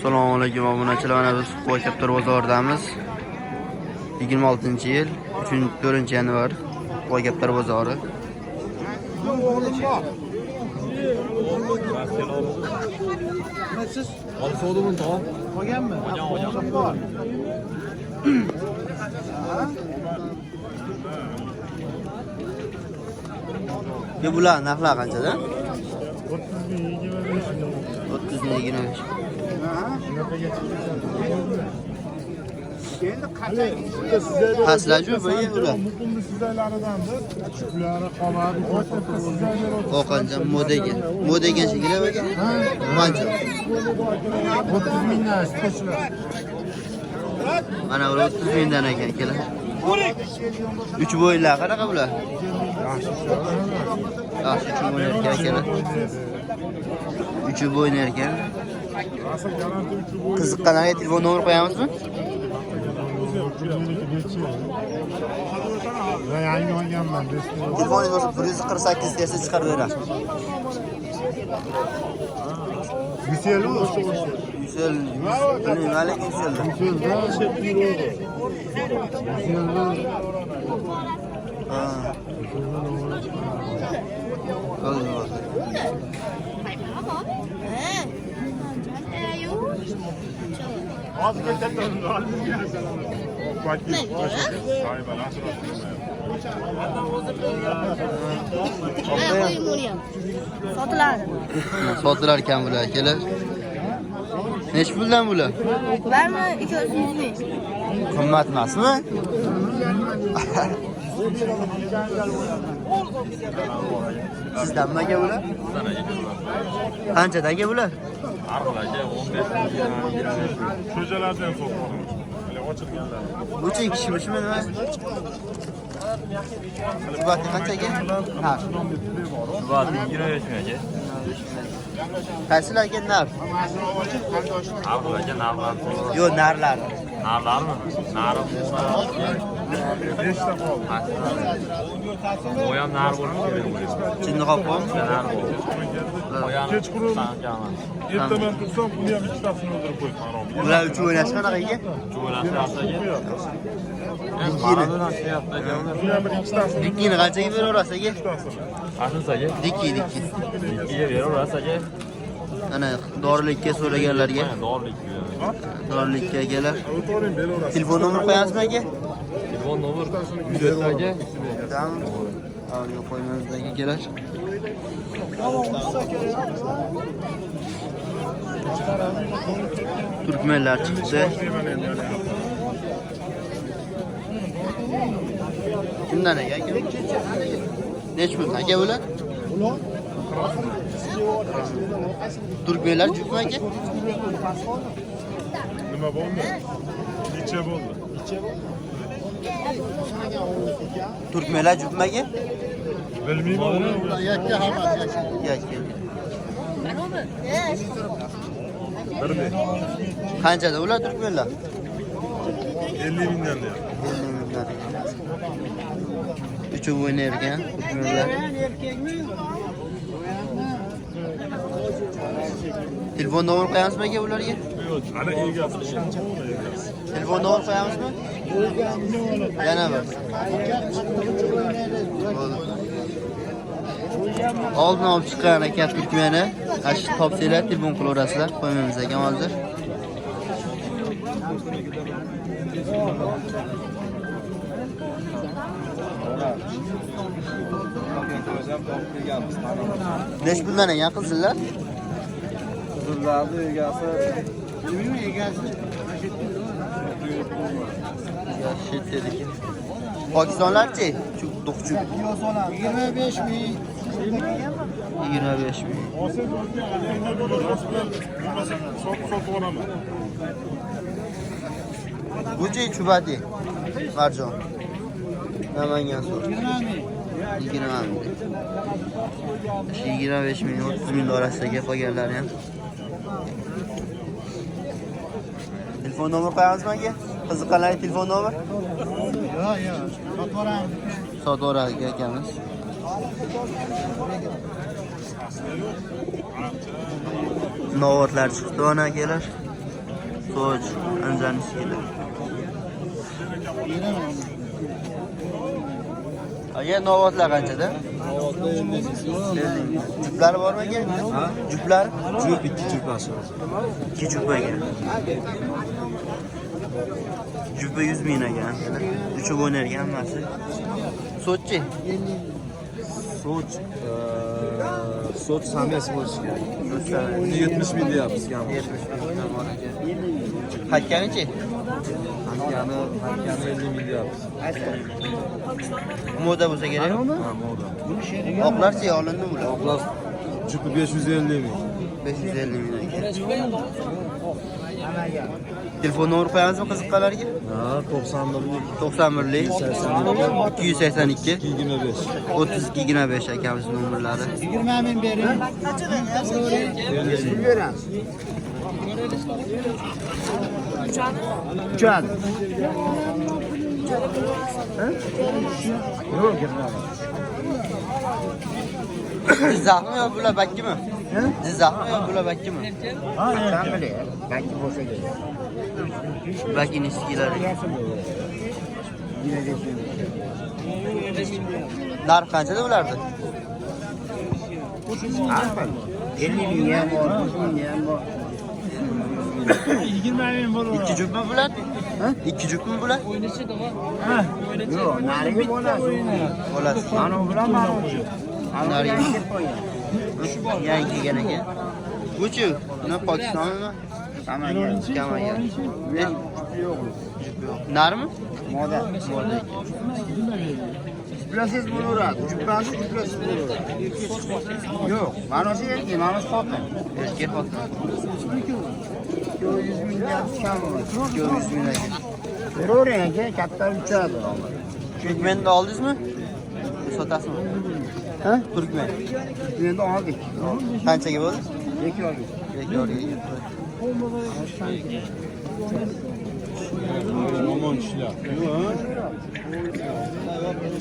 Assalomu alaykum obunachilar. Mana biz Qo'y Kaptar bozoridamiz. 26-yil, 4-yanvar Qo'y Kaptar bozori. Bular narxlar qanchada? 30.025. Qaslaju bo'yi ular. Qo'qoncha modegan. Modegan shekilli ekan. Qancha? 30.000 qo'shilar. Mana ular 30.000 dan ekan kelar. 3 bo'ylar qanaqa bular? Yaxshi 3 bo'ylar ekan. 3 bo'ylar ekan. Qiziqqanlarga telefon nomer qo'yamizmi? Yangi olganman. Telefoningiz bo'lsa 148 desa chiqarib berasiz. Yuselu. Yusel, nima lekin Yuselda? Ha. Sotilar ekan bular kelar. Necha puldan bular? Barmi 200 ming. Qimmat emasmi? Sizdanmi aka bular? Qanchadagi bular? Arqalaga 15 Sho'jalardan so'qdim. Hali ochilganlar. Bu kishimishmi nima? Shubati qanchaga? Ha. Shubati 25 mingga. Qaysilar ekan nar? Arqalaga narlar. Yo'q, narlar. Narlarmi? Nari. 5 ta qoldi. O ham nar bo'ladi. Chinni qopqon. Nar bo'ladi. Kechqurun ertaman tursam, buni ham ikkitasini o'ldirib qo'yib harom. Ular uch o'ynash qanaqa ekan? Jo'rasi asaga. Buni ham bir ikkitasini Dikkini qanchaga beraverasiz aka? Asaga. Dikki. Ikkiga beraverasiz aka. Ana dorilikka so'raganlarga. Dorilikka akalar. o'toring beraverasiz. Telefon nomer qo'yasizmi aka? Telefon nomer 4 aka. Tamam. Avliyo qo'ymangizdagi akalar. Turkmenlar chiqdi. Kimdan aka? Nech pul aka bular? Turkmenlar juftmi aka? Nima bo'ldi? Necha bo'ldi? Turkmenlar juftmi aka? Bilmayman. Yakka hammasi Yakka. Bir ming. Qanchada ular turkmenlar? 50 mingdan deyapti. 50 mingdan. Uch o'ynar ekan turkmenlar. Telefon nomer qo'yamizmi aka ularga? Ana egasi. Telefon nomer qo'yamizmi? Yana bir. Oldin olib chiqqan aka turkmeni. Ash topsanglar telefon qilaverasizlar. Qo'ymaymiz ekan hozir. Nech puldan ekan qizlar? Qizlarni egasi. Kimning egasi? Yaxshi dedik. Pokistonlarchi? Do'qchuk. 25 ming. 25 ming. Sotib olaman. Buchi chubati. Marjon. Namangan suv. 20 ming. 25 ming, 30 ming orasiga qolganlari ham. Telefon nomer qo'yamizmi aka? Qiziqqanlarga telefon nomer? Yo'q. Sotvoradi akamiz. Novotlar chiqdi ona akalar. Soç, anzarni sigirlar. Aka novotlar qanchada? Novotlar 50. Juplari bormi aka? Ha? Juplar? Jup 2 jup aşağı. 2 jup aka. Jupa 100 ming aka. Uchib o'ynargan hammasi. Sochchi? Soç samiyasi bo'lishi kerak. Sochlar 70 ming deyapmiz kam. 70 ming bor aka. Hakkanichi? Hakkani 50 ming deyapmiz. Moda bo'lsa kerakmi? Ha, moda. Oqlarchi olindi bular? Oqlar jupi 550 ming. 550 ming aka. Telefon nomeri qo'yamizmi qiziqqanlarga? Ha, 91lik 91lik 282 25. 3225 akamiz nomerlari. 20 ming bering. Uchadi. Jizzaxmi yo bular bakkimi? Jizzaxmi yo bular bakkimi? Bakki bo'lsa kerak. Bakkini sigilari. Narx qanchada bulardi? 50 ming ham bor, 30 ming ham bor. 20 ming bo'ladi. 2 jupmi bular? Ha? 2 jupmi bular? Yo'q, nariga bo'ladi. Bo'ladi. Mana bu bilan mana bu. Nariga yangi kelgan ekan. Buchu, buni Pokistonmi? Kamaga. Kamaga. Narmi? Moda. Moda. Juplasiz bo'laveradi. Juplasiz bo'laveradi. Yo'q, mana shu yerga, mana shu xotin. Erkak xotin. 200 ming kam bo'ladi. 200 ming ekan. Beravering aka, katta uchadi. Turkmenni oldingizmi? Sotasizmi? Ha? Turkmen. Endi oldik. Qanchaga bo'ldi? Bekorga. Bekorga. Yomon ishlar.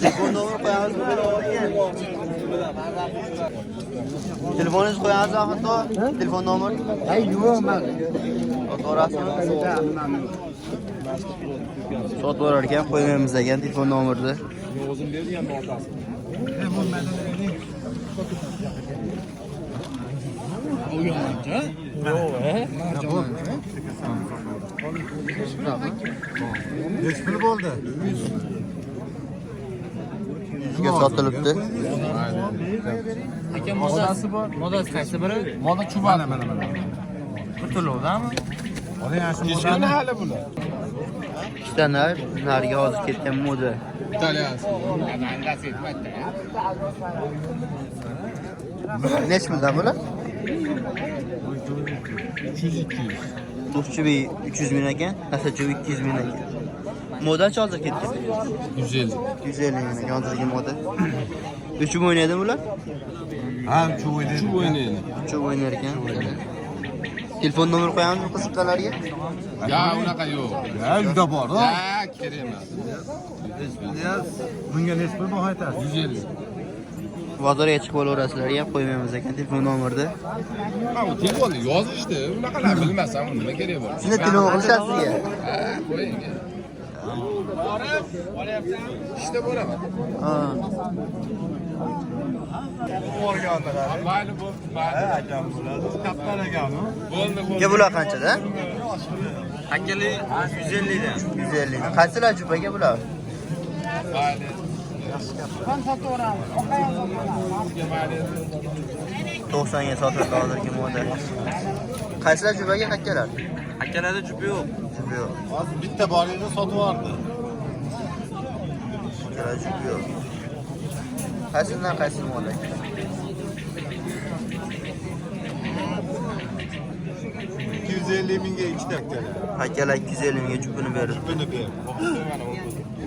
Telefon nomeri qo'yamiz bular. Telefoningizni qo'yamiz hatto. Telefon nomeri. Ay, yo'q, men. Fotoğrafini sotib olar ekan, qo'ymaymiz degan telefon nomerni. O'zim bergan boltasi. Nech pul bo'ldi? 100 ga sotilibdi. Aka modasi bor. Modasi qaysi biri? Moda chubani mana. Bir to'lovdami? Kechgani hali bular. Ikkita nariga hozir ketgan moda. Nech puldan bular? 300 300 ming ekan, Nasachoy 200 ming ekan. Modachi hozir ketgan. 150. 150 ming ekan hozirgi moda. Uchib o'ynaydi bular? Ha, chu o'ynaydi. Uchib o'ynar ekan. Telefon nomeri qo'yamiz qiziqqanlarga. Ya, unaqa yo'q. Ya, juda bor. Ya, kerak emas. Bunga nech pul baho aytasiz? 150. Bozorga chiqib olaverasizlar ham qo'ymaymiz ekan telefon nomerni. Ha, u telefonni yozishdi. Unaqalar bilmasam nima kerak bor? Shuni telefon qilishadi sizga. Ha, qo'ying. İşte bo'laman. Ha. Mayli bu. Akam bo'ladi. Kattalar akami. Bo'ldi. Ke bular qanchada? Akali 150 dan. 150. Qaysilar jupaga bular? Mayli. 90 ga sotildi hozirgi model. Qaysilar jupaga hakkalar? Akalarda jupi yo'q. Jupa yo'q. Hozir bitta boringni sotib yubordi. Hakkalar jupa yo'q. Qaysidan qaysi model? mingga 2 dakika. Hakkalar 250 mingga jupini berdi. Buni ber.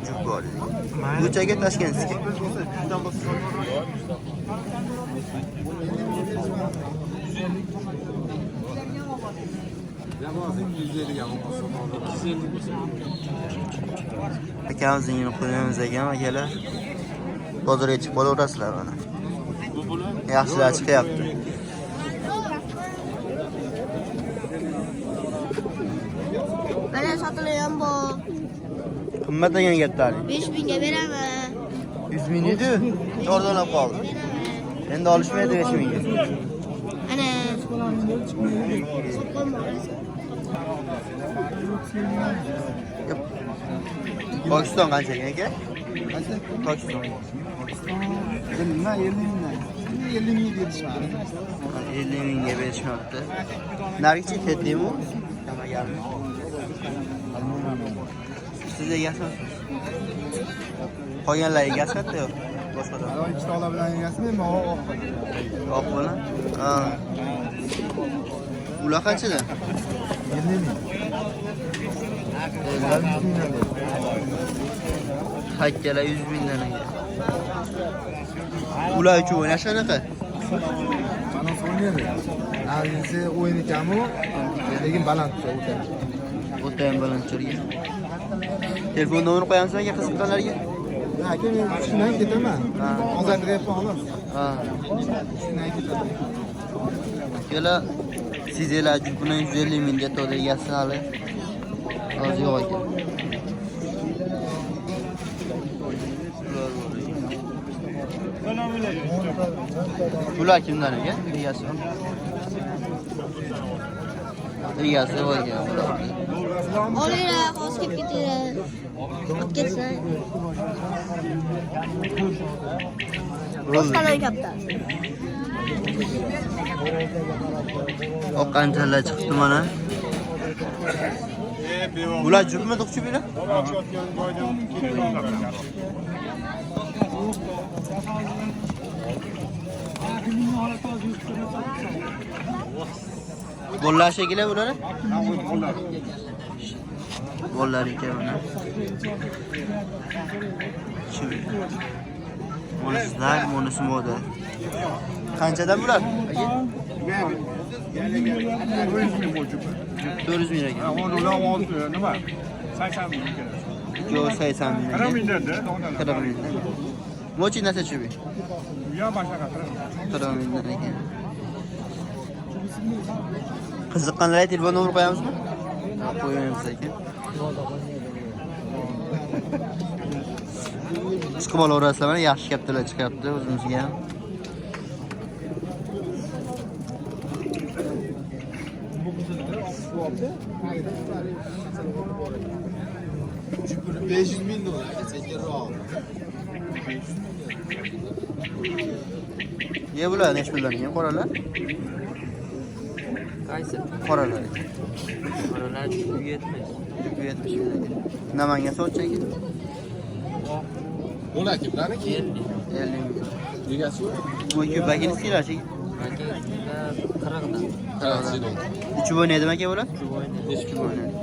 Jup bor. Bunchaga Toshkentga. Akamizning qo'yamiz ekan akalar. Bozorga chiqib olaverasizlar mana. Yaxshilar chiqyapti. sotilayotgan bu. Qimmat degan gaplar. 5000 ga beraman. 100 ming edi. To'rdalab qoldi. Endi olishmaydi 5 mingga. Ana. Pokiston qanchaga aka? Pokiston. Nima 50 mingdan? 50 ming berishmadi. 50 mingga berishmoqda. Narigi ketdimi? Tamagarmi? Siz egasizmi? Qolganlar egasizmi yo'q? Boshqalar. Ikkita ola bilan egasimi, men oq. Oq bilan? Ha. Ular qanchadan? 50 ming. Hakkala 100 mingdan aka. Ular uchun o'ynash qanaqa? Mana o'ynaydi. Azizi o'yin ekanmi? Lekin baland o'tadi. O'ta ham baland turgan. Telefon nomerini qo'yamizmi aka qiziqqanlarga? Aka men shundan ketaman. Ha. Hozirgiryapman xolos. Ha. Shundan ketaman. Kela sizlar buni 150 ming deb to'g'ri egasi hali. Hozir yo'q ekan. Bular kimdan ekan? Egasi. Egasi yo'q ekan. Olinglar, hozir kelib ketinglar. Olib ketsin. Boshqalar kapta. Oq qanchalar chiqdi mana. Bular jupmi to'qchi bilan? Bollar shekilli bular? Bollar ekan mana. Shu. Monuslar, monus moda. Qanchadan bular? 400 ming ekan. Ular oldi nima? 80 ming kerak. Yo 80 ming. 40 ming dedi. 40 ming. Mochi nasa chubi? Ya boshqa 40 ming ekan. Qiziqqanlarga telefon nomer qo'yamizmi? Qo'yamiz ekan. Chiqib olaverasizlar, mana yaxshi kaptalar chiqyapti o'zimizga ham. Ye bular necha pullarga qoralar? Qaysi? Qoralar. Qoralar 70. 70 ming. Namangan so'tchaki? Ular kimlarniki? 50 ming. Egasi yo'q. Bu ikki bakini silashi. Aka 40dan. Uch o'ynaydi aka bular? Uch o'ynaydi.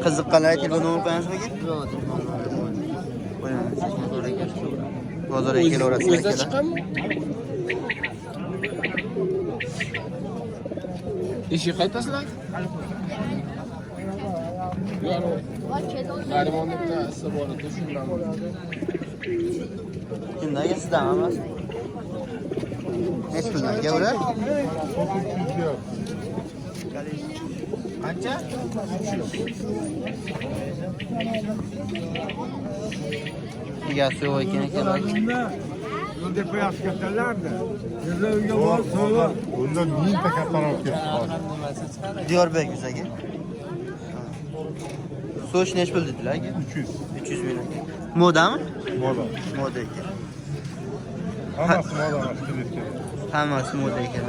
Qiziqqanlarga telefon nomer qo'yamizmi aka? Qo'yamiz. Bozorga kelaverasizlar. O'zida chiqqanmi? Eshik qaytasizlar? Yo'q. Narimonni bittasi bor edi, shundan. Kimdan aka sizdan emas? Necha puldan aka bular? Qancha? Egasi yo'q ekan akalar. Yo'lda qo'yasiz kattalarni. Yerda uyga bor, so'ra. Undan mingta kattalar olib ketdi. Diyorbek aka. So'sh necha pul dedilar aka? 300. 300 ming aka. Modami? Moda. Moda aka. Hammasi moda emas, kreditga. Hammasi moda ekan.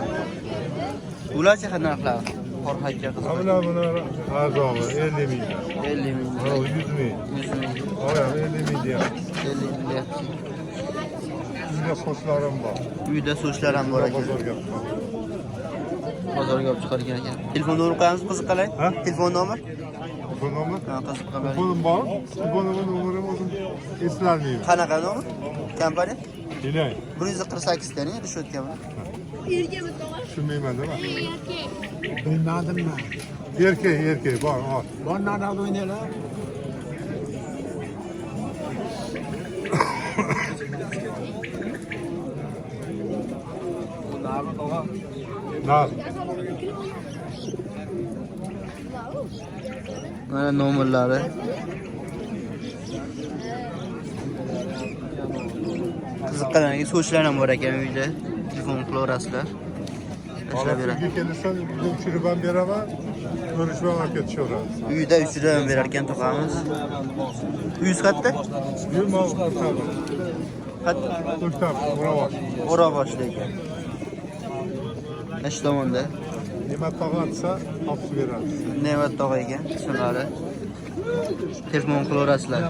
Ularcha qanday narxlar? Qor hajja qilib. Bular arzoni 50 ming. 50 ming. 100 ming. 100 ming. Oyam 50 ming deyapti. 50 ming deyapti. Uyda so'chlarim bor. Uyda so'chlar ham bor ekan. Bozorga chiqadi. Bozorga olib chiqargan ekan. Telefon nomer qo'yamizmi qiziqqanlar? Ha? Telefon nomer? Telefon nomer? Ha, qiziqqanlar. Telefonim bor. Telefon nomerim o'zim eslolmayman. Qanaqa nomer? Kompaniya? Ilay. 148 tani rish o'tganmi? Tushunmayman nima? Bilmadimmi? Erkak bor, ol. Bor narxda o'ynaylar. Nar. Mana nomerlari. Qiziqqanlarga so'chlar ham bor ekan uyda. Telefon qilaverasizlar. Tashlab beraman. Sizga kelsa bizni uchirib ham beraman. Ko'rishib ham ketishaveramiz. Uyda uchida ham berar ekan to'qamiz. Uyingiz qayerda? Yurmoq Qayerda? o'ktam, uravosh. O'ravoshda ekan. Nechi tomonda? Nima tog'latsa, topib beramiz. Ne'mat tog'a ekan, ismlari. Telefon qilaverasizlar.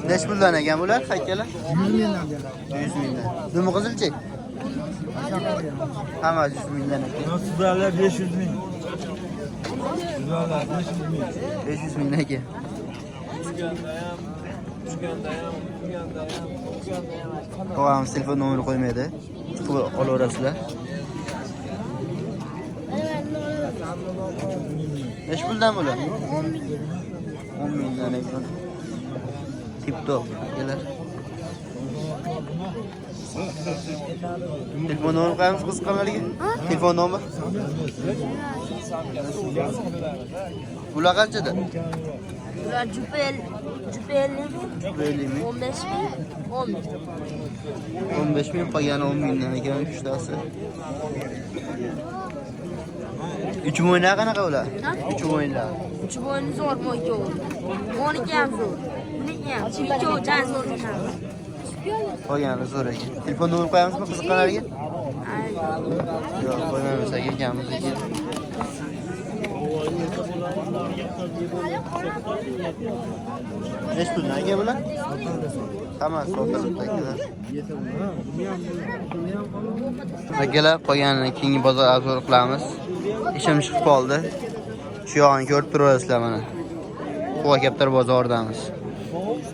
Nechi puldan ekan bular, haykalar? 100 mingdan. 100 mingdan. Nima qizilchi? Hammasi 100 mingdan ekan. Sizlarga 500 ming. Sizlarga 500 ming. 500 mingdan ekan. Tog'amiz telefon nomerini qo'ymaydi. Olaverasizlar. Nechi puldan bular? 10 mingdan ekan. Tip-top kelar. Telefon nomeri qo'yamiz qiziqqanlarga. Telefon nomeri. Bular qanchada? Ular jupel 50 ming. 15 ming, 10 ming. 15 ming qolgani 10 mingdan ekan uchtasi. 3 o'yinlar qanaqa ular? 3 o'yinlar. 3 bo'yni zo'r mo'yko. 12 ham zo'r. 12 ham. 2 tan zo'r ekan. Qolgani zo'r ekan. Telefon nomeri qo'yamizmi qiziqqanlarga? Yo'q, qo'ymaymiz ekanmiz ekan. Nechi puldan aka bular? Hammasi sotilibdilar. Akalar, qolganini keyingi bozor arzor qilamiz. Ishim chiqib qoldi. Shu yog'ini ko'rib turasizlar mana. Quva Kaptar bozoridamiz.